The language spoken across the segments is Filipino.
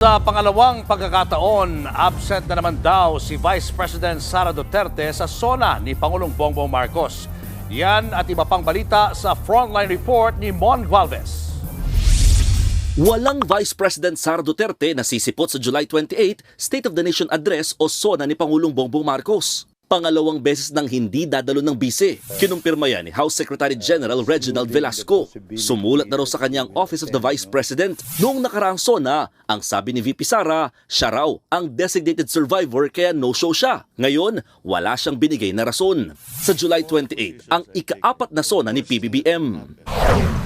Sa pangalawang pagkakataon, absent na naman daw si Vice President Sara Duterte sa SONA ni Pangulong Bongbong Marcos. Yan at iba pang balita sa Frontline Report ni Mon Gualvez. Walang Vice President Sara Duterte na sisipot sa July 28 State of the Nation Address o SONA ni Pangulong Bongbong Marcos. Pangalawang beses nang hindi dadalo ng bise. Kinumpirma yan ni House Secretary General Reginald Velasco. Sumulat na raw sa kanyang Office of the Vice President. Noong nakaraang SONA, ang sabi ni VP Sara, siya raw ang designated survivor kaya no-show siya. Ngayon, wala siyang binigay na rason. Sa July 28, ang ika-4 na SONA ni PBBM.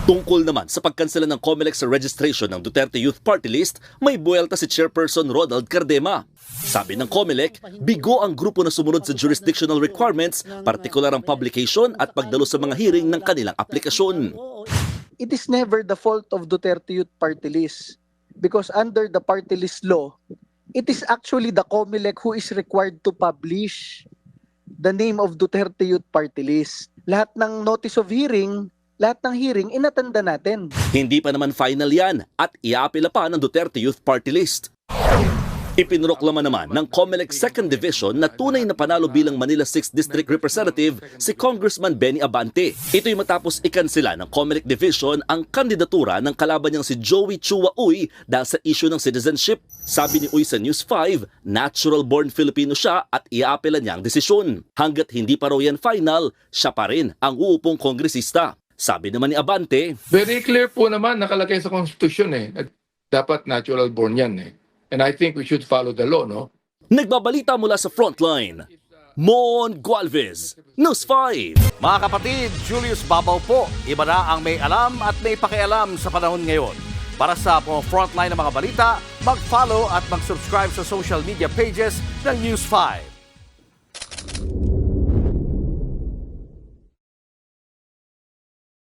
Tungkol naman sa pagkansela ng COMELEC sa registration ng Duterte Youth Party List, may buwelta si Chairperson Ronald Cardema. Sabi ng COMELEC, bigo ang grupo na sumunod sa jurisdictional requirements, partikular ang publication at pagdalo sa mga hearing ng kanilang aplikasyon. It is never the fault of Duterte Youth Party List because under the party list law, it is actually the COMELEC who is required to publish the name of Duterte Youth Party List. Lahat ng notice of hearing, lahat ng hearing, inatanda natin. Hindi pa naman final yan at iaapila pa ng Duterte Youth Party List. Ipinroklama naman ng COMELEC 2nd Division na tunay na panalo bilang Manila 6th District Representative si Congressman Benny Abante. Ito'y matapos ikansela ng COMELEC Division ang kandidatura ng kalaban niyang si Joey Chua Uy dahil sa issue ng citizenship. Sabi ni Uy sa News 5, natural-born Filipino siya at iaapela niya ang desisyon. Hanggat hindi pa raw yan final, siya pa rin ang uupong kongresista. Sabi naman ni Abante, very clear po naman nakalagay sa Constitution dapat natural born yan And I think we should follow the law, no? Nagbabalita mula sa Frontline, Mon Gualvez, News 5. Mga kapatid, Julius Babaw po. Iba na ang may alam at may pakialam sa panahon ngayon. Para sa Frontline ng mga balita, mag-follow at mag-subscribe sa social media pages ng News 5.